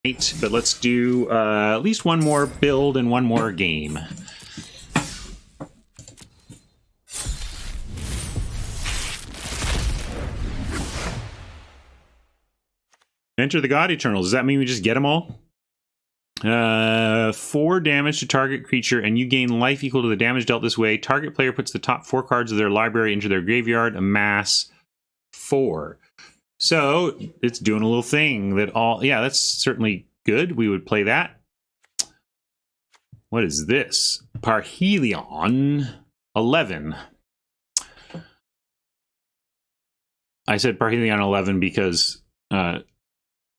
but let's do at least one more build and one more game. Enter the God Eternals. Does that mean we just get them all? 4 damage to target creature, and you gain life equal to the damage dealt this way. Target player puts the top 4 cards of their library into their graveyard, amass 4. So it's doing a little thing that all... Yeah, that's certainly good. We would play that. What is this? Parhelion 11. I said Parhelion 11 because...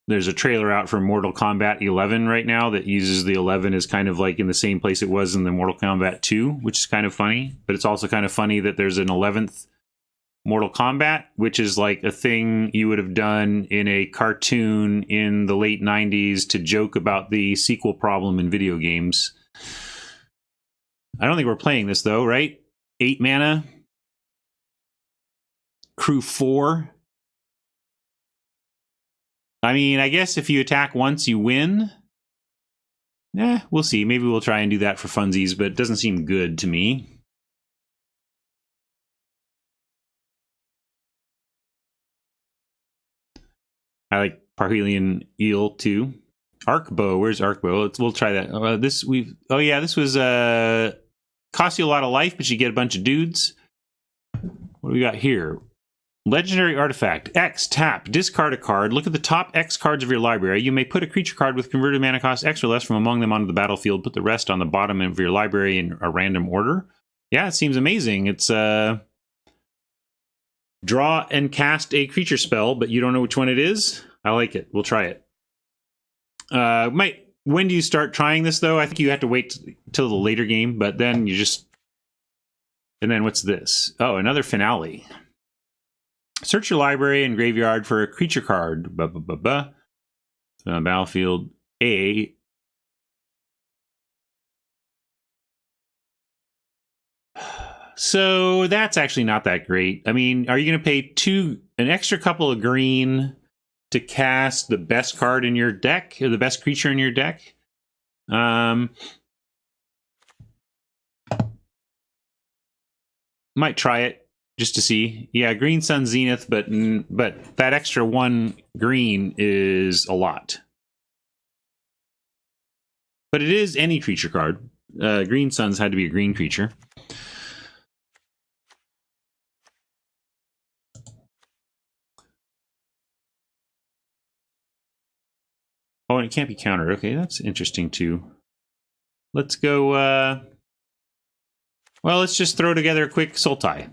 there's a trailer out for Mortal Kombat 11 right now that uses the 11 as kind of like in the same place it was in the Mortal Kombat 2, which is kind of funny. But it's also kind of funny that there's an 11th Mortal Kombat, which is like a thing you would have done in a cartoon in the late 90s to joke about the sequel problem in video games. I don't think we're playing this though, right? 8 mana. Crew 4. I mean, I guess if you attack once, you win. We'll see. Maybe we'll try and do that for funsies, but it doesn't seem good to me. I like Parhelion Eel too. Arcbow, where's Arcbow? We'll try that. This was costs you a lot of life, but you get a bunch of dudes. What do we got here? Legendary Artifact. X, tap, discard a card. Look at the top X cards of your library. You may put a creature card with converted mana cost X or less from among them onto the battlefield. Put the rest on the bottom of your library in a random order. Yeah, it seems amazing. It's draw and cast a creature spell, but you don't know which one it is. I like it. We'll try it. When do you start trying this, though? I think you have to wait till the later game, but then you just... And then what's this? Oh, another finale. Search your library and graveyard for a creature card. Battlefield A. So that's actually not that great. I mean, are you going to pay an extra couple of green to cast the best card in your deck, or the best creature in your deck? Might try it. Just to see. Yeah, Green Sun Zenith, but that extra 1 green is a lot. But it is any creature card. Green Suns had to be a green creature. Oh, and it can't be countered. Okay, that's interesting too. Let's go... well, let's just throw together a quick Sultai.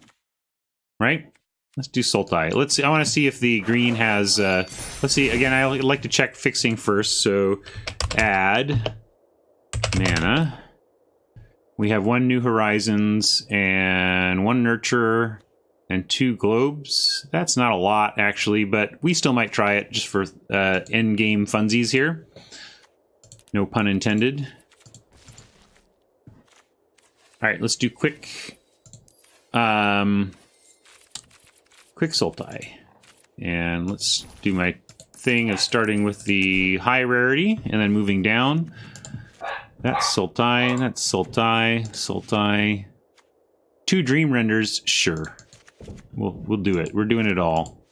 Right? Let's do Sultai. Let's see. I want to see if the green has... let's see. Again, I like to check fixing first. So, add mana. We have 1 New Horizons and 1 Nurture and 2 Globes. That's not a lot, actually, but we still might try it just for end-game funsies here. No pun intended. All right, let's do quick... quick Sultai. And let's do my thing of starting with the high rarity and then moving down. That's Sultai, that's Sultai, Sultai. 2 Dream Renders, sure. We'll do it. We're doing it all.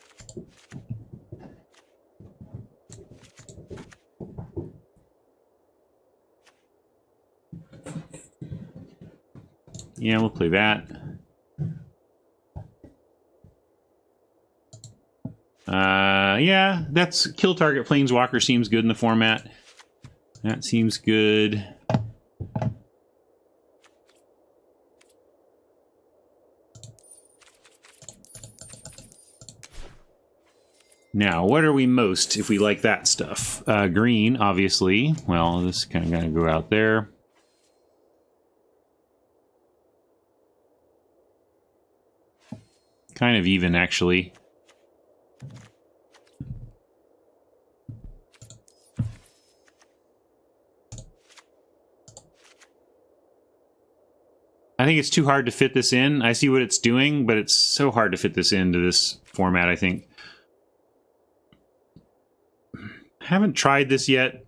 Yeah, we'll play that. Yeah, that's kill target planeswalker seems good in the format. That seems good. Now, what are we most if we like that stuff? Green, obviously. Well, this is kind of going to go out there. Kind of even, actually. I think it's too hard to fit this in. I see what it's doing, but it's so hard to fit this into this format, I think. Haven't tried this yet.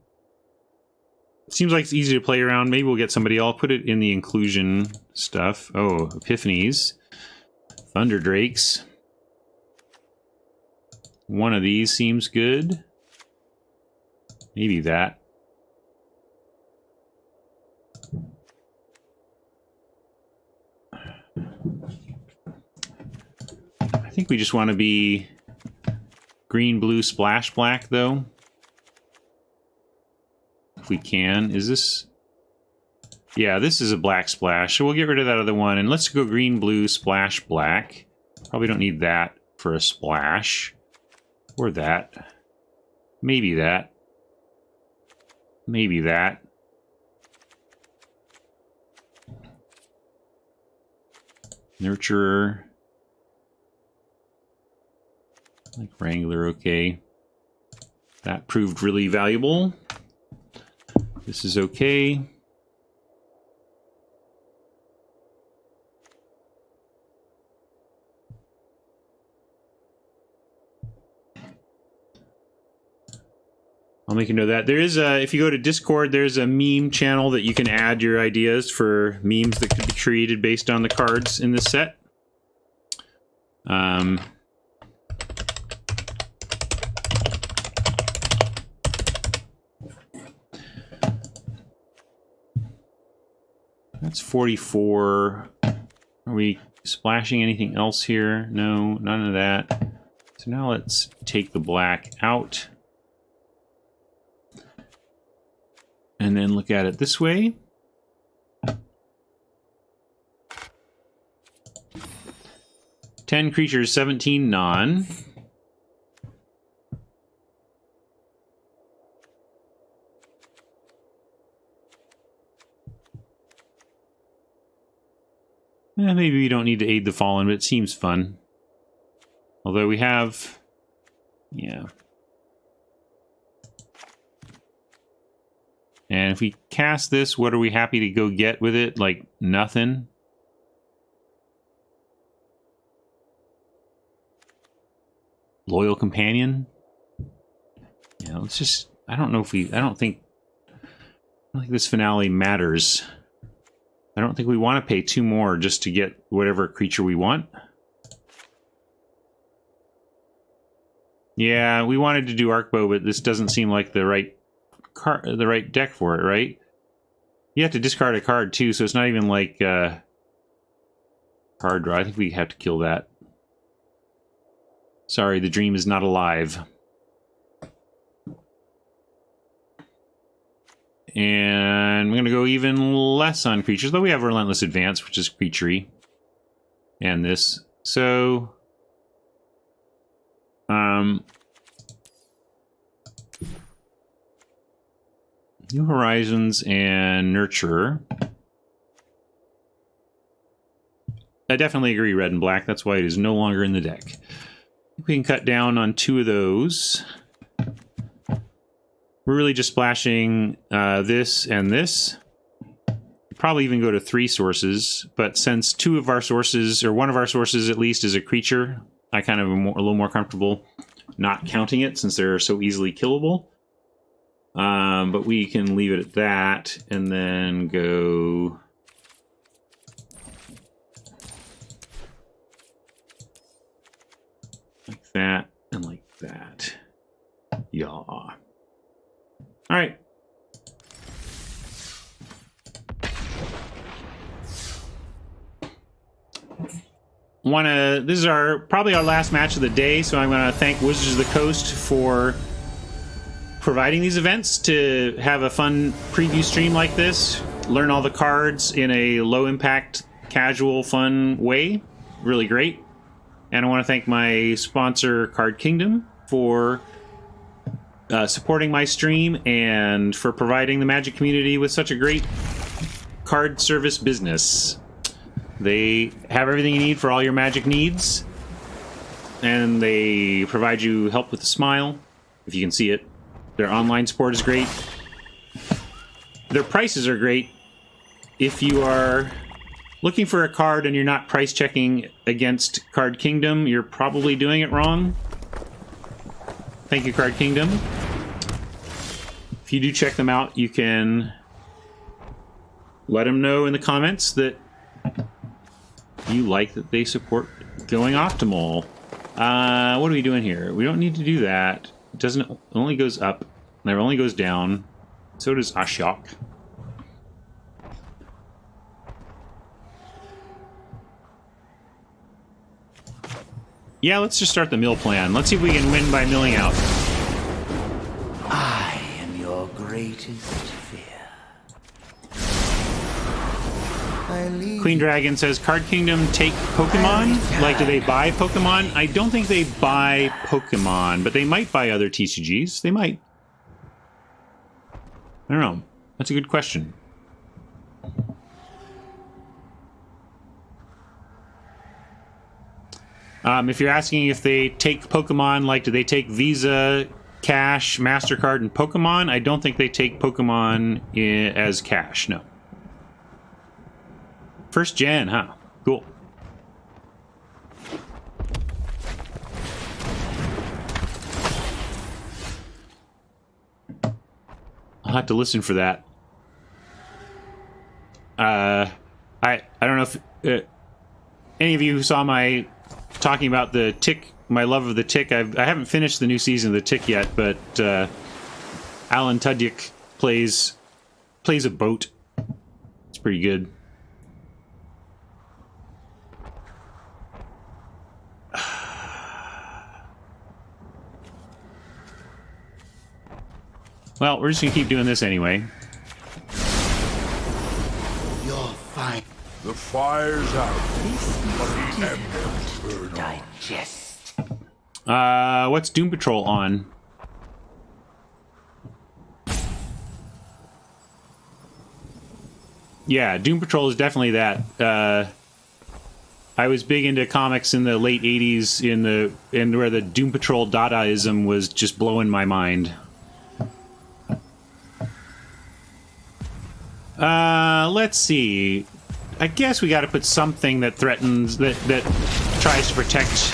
Seems like it's easy to play around. Maybe we'll get somebody. I'll put it in the inclusion stuff. Oh, Epiphanies. Thunder Drakes. One of these seems good. Maybe that. I think we just want to be green, blue, splash, black, though. If we can. Is this... Yeah, this is a black splash, so we'll get rid of that other one. And let's go green, blue, splash, black. Probably don't need that for a splash. Or that. Maybe that. Maybe that. Nurturer. Like Wrangler, okay. That proved really valuable. This is okay. I'll make a note of that. There is a, if you go to Discord, there's a meme channel that you can add your ideas for memes that could be created based on the cards in this set. That's 44. Are we splashing anything else here? No, none of that. So now let's take the black out. And then look at it this way. Ten creatures, 17 non. Maybe we don't need to aid the fallen, but it seems fun. Although we have... Yeah. And if we cast this, what are we happy to go get with it? Like, nothing. Loyal Companion? Yeah, let's just... I don't think this finale matters. I don't think we want to pay 2 more just to get whatever creature we want. Yeah, we wanted to do Arcbow, but this doesn't seem like the right deck for it, right? You have to discard a card too, so it's not even like card draw. I think we have to kill that. Sorry, the dream is not alive. And we're going to go even less on creatures, though we have Relentless Advance, which is creaturey. And this. So... New Horizons and Nurturer. I definitely agree, red and black. That's why it is no longer in the deck. We can cut down on 2 of those. We're really just splashing this and this. Probably even go to 3 sources, but since 2 of our sources, or 1 of our sources at least, is a creature, I kind of am a little more comfortable not counting it since they're so easily killable. But we can leave it at that, and then go... like that, and like that. Yeah. Alright. This is probably our last match of the day, so I'm going to thank Wizards of the Coast for providing these events to have a fun preview stream like this. Learn all the cards in a low-impact, casual, fun way. Really great. And I want to thank my sponsor, Card Kingdom, for supporting my stream and for providing the Magic community with such a great card service business. They have everything you need for all your Magic needs, and they provide you help with a smile, if you can see it. Their online support is great. Their prices are great. If you are looking for a card and you're not price checking against Card Kingdom, you're probably doing it wrong. Thank you, Card Kingdom. If you do check them out, you can let them know in the comments that you like that they support Going Optimal. What are we doing here? We don't need to do that. It doesn't. It only goes up. Never only goes down. So does Ashok. Yeah, let's just start the mill plan. Let's see if we can win by milling out. I am your greatest fear. Queen Dragon says, Card Kingdom take Pokemon? Like, do they buy Pokemon? I don't think they buy Pokemon, but they might buy other TCGs. They might. I don't know. That's a good question. If you're asking if they take Pokemon, like, do they take Visa, Cash, MasterCard, and Pokemon? I don't think they take Pokemon as cash, no. First gen, huh? Cool. I'll have to listen for that. I don't know if any of you who saw my talking about the Tick, my love of the Tick. I haven't finished the new season of the Tick yet, but Alan Tudyk plays a boat. It's pretty good. Well, we're just gonna keep doing this anyway. You're fine. The fire's out, but the embers burn on. Digest. What's Doom Patrol on? Yeah, Doom Patrol is definitely that. I was big into comics in the late '80s, where the Doom Patrol Dadaism was just blowing my mind. Let's see. I guess we got to put something that threatens, that tries to protect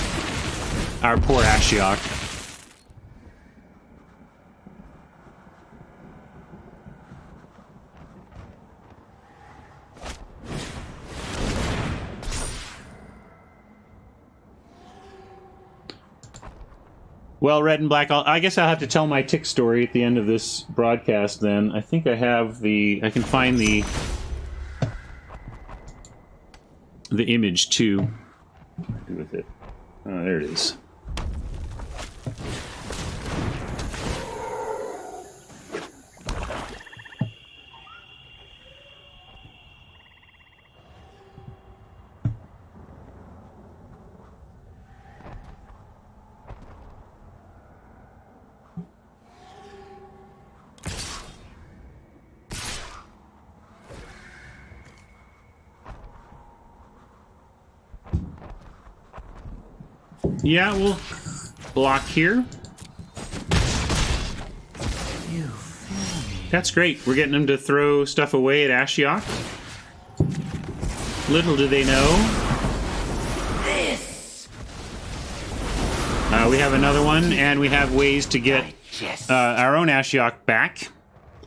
our poor Ashiok. Well, Red and Black, I guess I'll have to tell my Tick story at the end of this broadcast then. I think I have I can find the image too. What do with it? Oh, there it is. Yeah, we'll block here. That's great. We're getting them to throw stuff away at Ashiok. Little do they know. We have another one, and we have ways to get our own Ashiok back.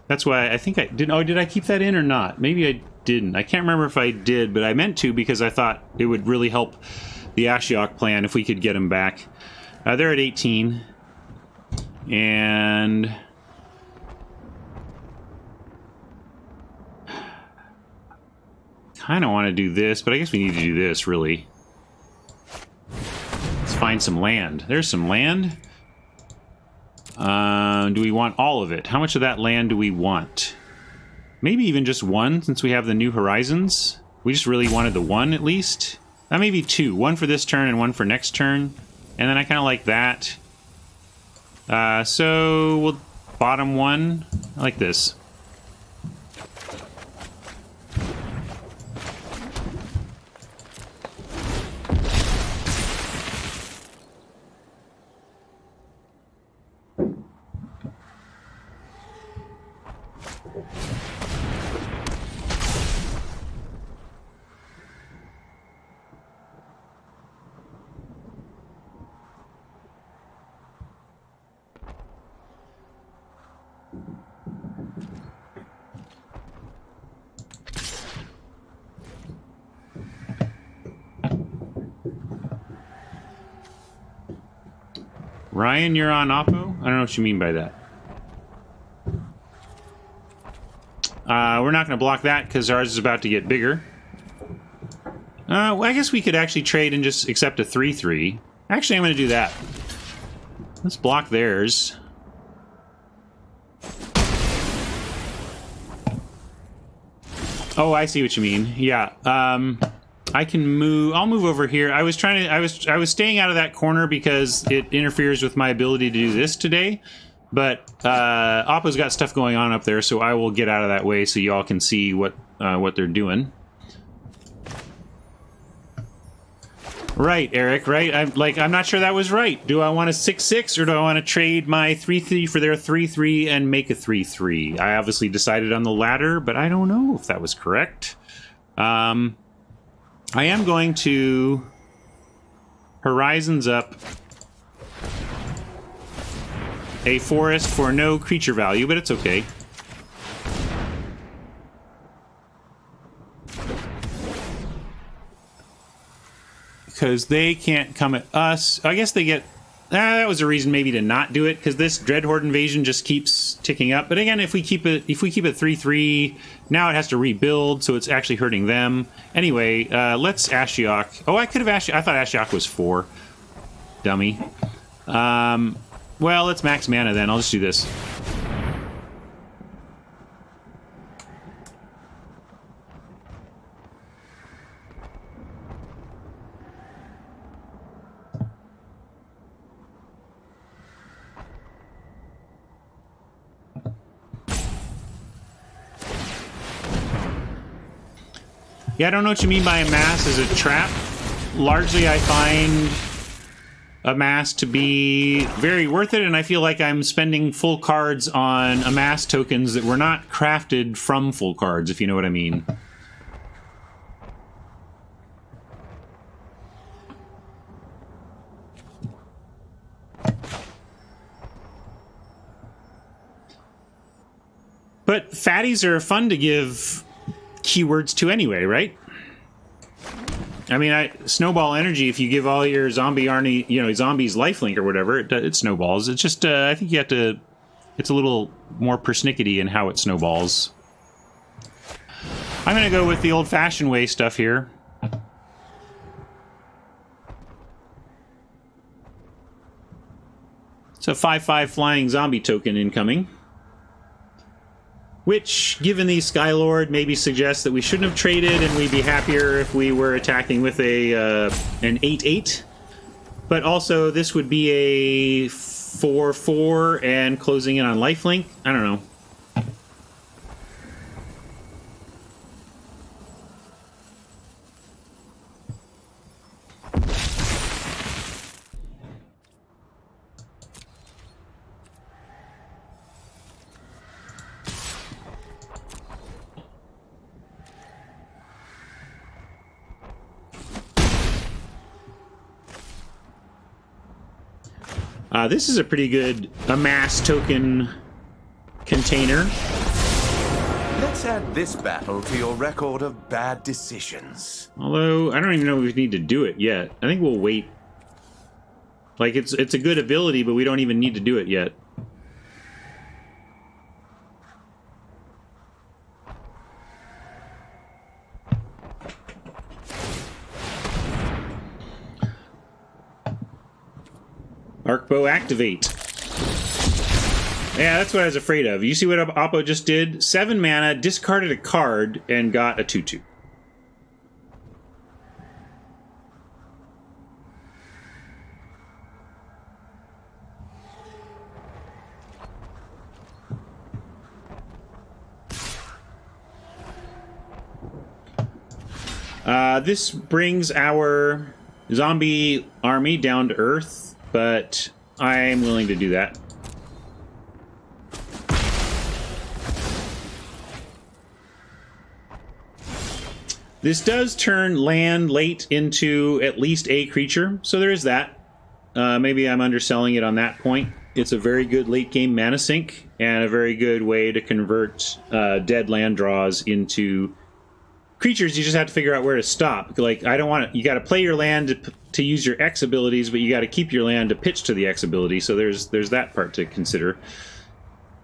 That's why I think I did. Oh, did I keep that in or not? Maybe I didn't. I can't remember if I did, but I meant to because I thought it would really help the Ashiok plan if we could get them back. They're at 18. And kind of want to do this, but I guess we need to do this, really. Let's find some land. There's some land. Do we want all of it? How much of that land do we want? Maybe even just one, since we have the New Horizons. We just really wanted the one, at least. Maybe two. One for this turn and one for next turn. And then I kind of like that. So we'll bottom one. I like this. Ryan, you're on Oppo? I don't know what you mean by that. We're not going to block that because ours is about to get bigger. Well, I guess we could actually trade and just accept a 3-3. Actually, I'm going to do that. Let's block theirs. Oh, I see what you mean. Yeah. I can move. I'll move over here. I was trying to. I was staying out of that corner because it interferes with my ability to do this today. But Oppo's got stuff going on up there, so I will get out of that way so y'all can see what they're doing. Right, Eric. Right. I'm not sure that was right. Do I want a 6-6 or do I want to trade my 3-3 for their 3-3 and make a 3-3? I obviously decided on the latter, but I don't know if that was correct. I am going to Horizons up a forest for no creature value, but it's okay. Because they can't come at us. I guess they get... that was a reason maybe to not do it, because this Dreadhorde invasion just keeps ticking up. But again, if we keep it 3-3, now it has to rebuild, so it's actually hurting them. Anyway, let's Ashiok. Oh, I could have Ashiok. I thought Ashiok was 4. Dummy. Well, let's max mana then. I'll just do this. Yeah, I don't know what you mean by a mass as a trap. Largely, I find a mass to be very worth it, and I feel like I'm spending full cards on amass tokens that were not crafted from full cards, if you know what I mean. But fatties are fun to give keywords to anyway, right? I mean, snowball energy, if you give all your zombie army, zombies lifelink or whatever, it snowballs. It's just, I think you have to, it's a little more persnickety in how it snowballs. I'm going to go with the old-fashioned way stuff here. It's a 5/5 flying zombie token incoming. Which, given the Skylord, maybe suggests that we shouldn't have traded and we'd be happier if we were attacking with an 8/8. But also, this would be a 4/4 and closing in on lifelink. I don't know. This is a pretty good amass token container. Let's add this battle to your record of bad decisions. Although, I don't even know if we need to do it yet. I think we'll wait. Like, it's a good ability, but we don't even need to do it yet. Arcbow activate. Yeah, that's what I was afraid of. You see what Oppo just did? 7 mana, discarded a card, and got a 2/2. This brings our zombie army down to earth, but I'm willing to do that. This does turn land late into at least a creature, so there is that. Maybe I'm underselling it on that point. It's a very good late game mana sink, and a very good way to convert dead land draws into creatures, you just have to figure out where to stop. Like, I don't want to... You got to play your land to use your X abilities, but you got to keep your land to pitch to the X ability, so there's that part to consider.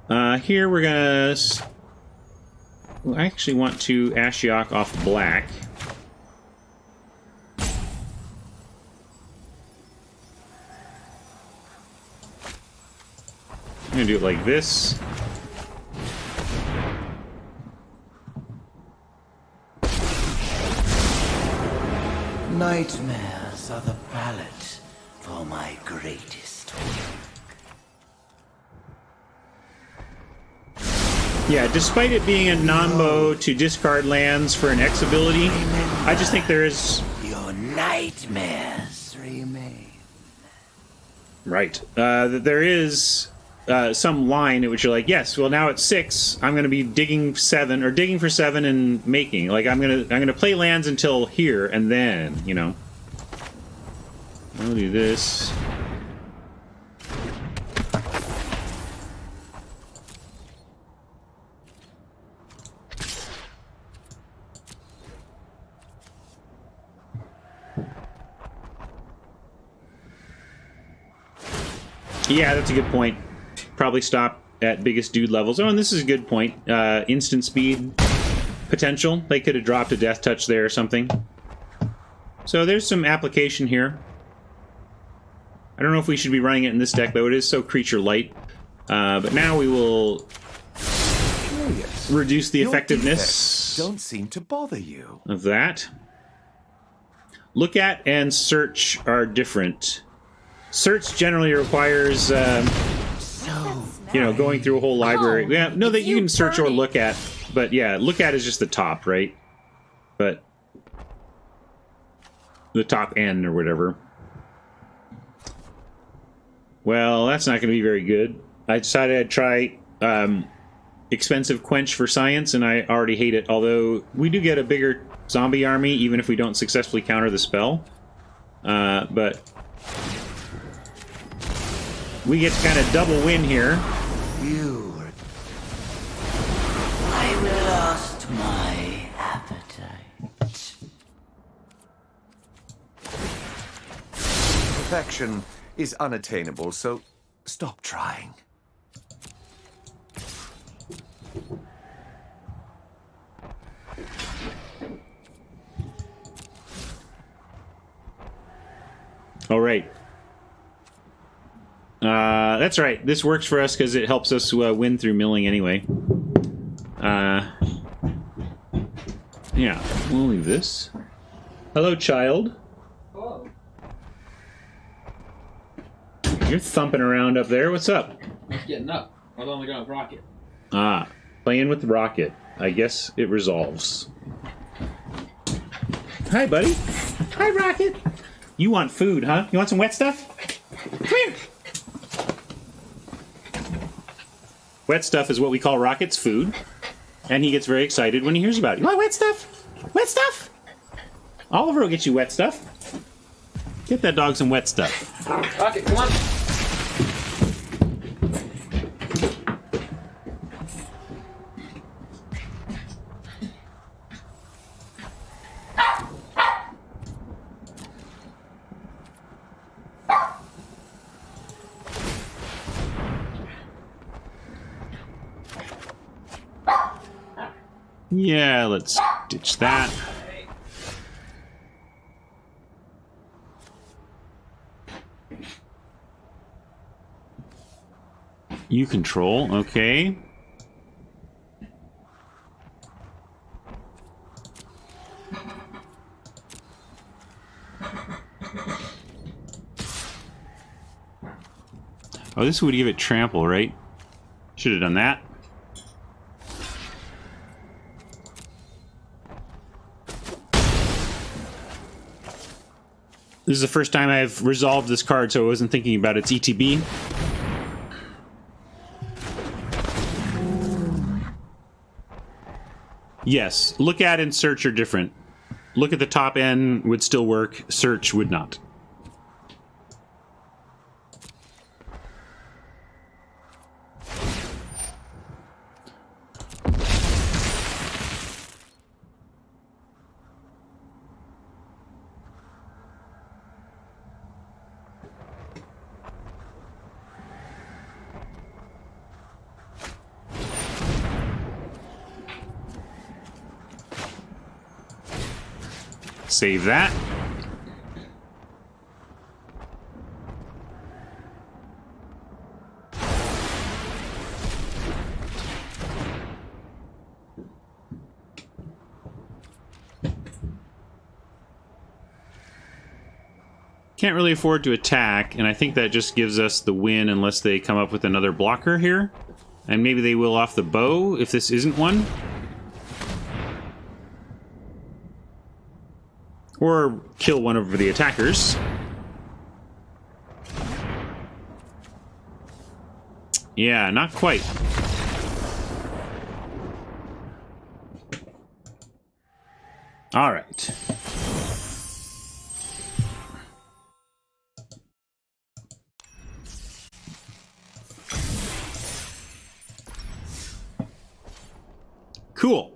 Here we're gonna... Well, I actually want to Ashiok off black. I'm gonna do it like this. Nightmares are the palette for my greatest work. Yeah, despite it being a non-bow to discard lands for an X ability, I just think there is... Your nightmares remain. Right. There is some line at which you're like, yes, well now it's 6, I'm going to be digging 7, or digging for 7 and making. Like, I'm gonna play lands until here, and then, you know. I'll do this. Yeah, that's a good point. Probably stop at biggest dude levels. Oh, and this is a good point. Instant speed potential. They could have dropped a death touch there or something. So there's some application here. I don't know if we should be running it in this deck, though. It is so creature light. But now we will reduce the effectiveness don't seem to bother you. of that. Look at and search are different. Search generally requires, you know, going through a whole library. Yeah, no, that you can search or look at, but yeah, look at is just the top, right? But the top N or whatever. Well, that's not going to be very good. I decided I'd try expensive quench for science, and I already hate it. Although we do get a bigger zombie army, even if we don't successfully counter the spell. But we get to kind of double win here. I will lost my appetite. Perfection is unattainable, so stop trying. All right. That's right. This works for us because it helps us win through milling anyway. Yeah, we'll leave this. Hello, child. Hello. You're thumping around up there. What's up? I'm getting up. I've only got a rocket. Ah, playing with the rocket. I guess it resolves. Hi, buddy. Hi, Rocket. You want food, huh? You want some wet stuff? Come here. Wet stuff is what we call Rocket's food. And he gets very excited when he hears about it. You want wet stuff? Wet stuff? Oliver will get you wet stuff. Get that dog some wet stuff. Rocket, come on. Yeah, let's ditch that. You control, okay. Oh, this would give it trample, right? Should have done that. This is the first time I've resolved this card, so I wasn't thinking about its ETB. Yes, look at and search are different. Look at the top end would still work, search would not. Save that. Can't really afford to attack, and I think that just gives us the win unless they come up with another blocker here. And maybe they will off the bow if this isn't one. Or kill one of the attackers. Yeah, not quite. All right. Cool.